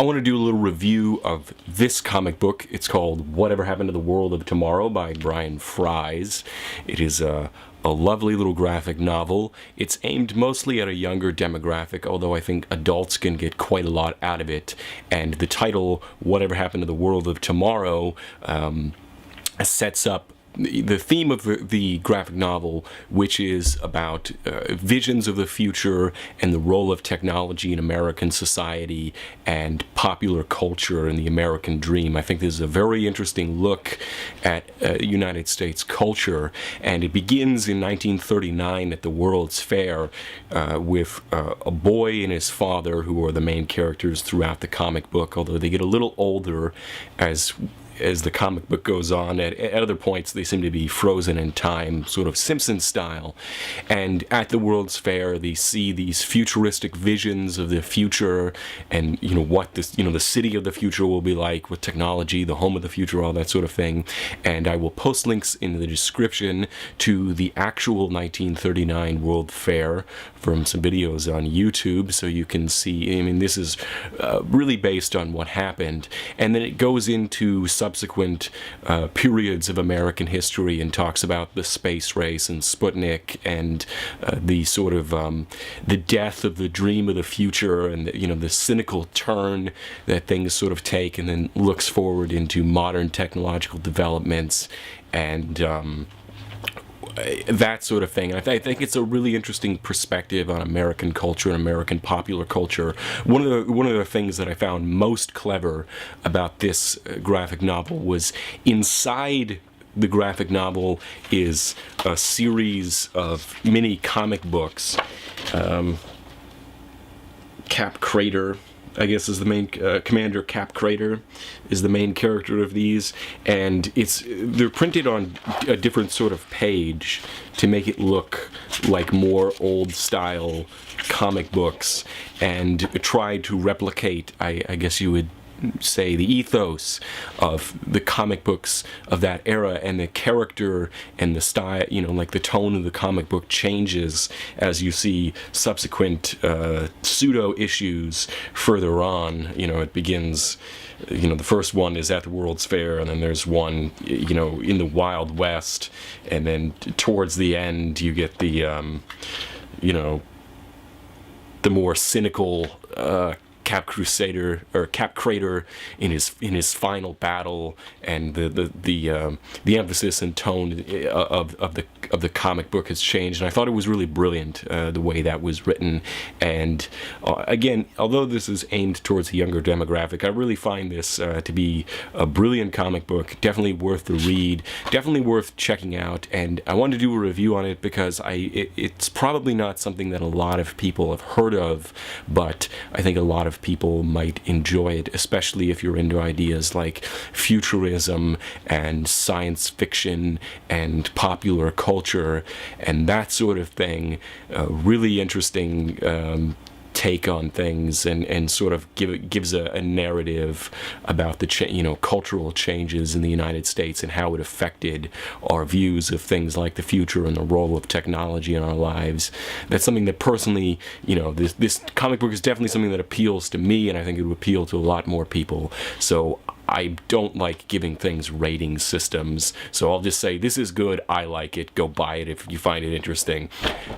I want to do a little review of this comic book. It's called Whatever Happened to the World of Tomorrow by Brian Fries. It is a lovely little graphic novel. It's aimed mostly at a younger demographic, although I think adults can get quite a lot out of it. And the title, Whatever Happened to the World of Tomorrow, sets up the theme of the graphic novel, which is about visions of the future and the role of technology in American society and popular culture and the American dream. I think this is a very interesting look at United States culture, and it begins in 1939 at the World's Fair with a boy and his father, who are the main characters throughout the comic book, although they get a little older as the comic book goes on. At other points they seem to be frozen in time, sort of Simpsons style. And at the World's Fair they see these futuristic visions of the future, and what this the city of the future will be like with technology, the home of the future, all that sort of thing. And I will post links in the description to the actual 1939 World Fair from some videos on YouTube, so you can see. I mean, this is really based on what happened, and then it goes into subsequent periods of American history and talks about the space race and Sputnik and the sort of the death of the dream of the future, and the cynical turn that things sort of take, and then looks forward into modern technological developments and that sort of thing. I think it's a really interesting perspective on American culture and American popular culture. One of the things that I found most clever about this graphic novel was inside the graphic novel is a series of mini comic books. Cap Crater, I guess, is the main Commander Cap Crater is the main character of these, and they're printed on a different sort of page to make it look like more old style comic books, and try to replicate, I guess you would say, the ethos of the comic books of that era, and the character and the style, like the tone of the comic book changes as you see subsequent pseudo issues further on. It begins, the first one is at the World's Fair, and then there's one in the Wild West, and then towards the end you get the the more cynical Cap Crater in his final battle, and the emphasis and tone of the comic book has changed, and I thought it was really brilliant the way that was written. And again, although this is aimed towards a younger demographic, I really find this to be a brilliant comic book, definitely worth the read, definitely worth checking out. And I wanted to do a review on it because it's probably not something that a lot of people have heard of, but I think a lot of people might enjoy it, especially if you're into ideas like futurism and science fiction and popular culture and that sort of thing. Really interesting take on things, and sort of gives a narrative about the cultural changes in the United States and how it affected our views of things like the future and the role of technology in our lives. That's something that personally, this comic book is definitely something that appeals to me, and I think it would appeal to a lot more people. So I don't like giving things rating systems, so I'll just say this is good, I like it, go buy it if you find it interesting.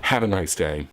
Have a nice day.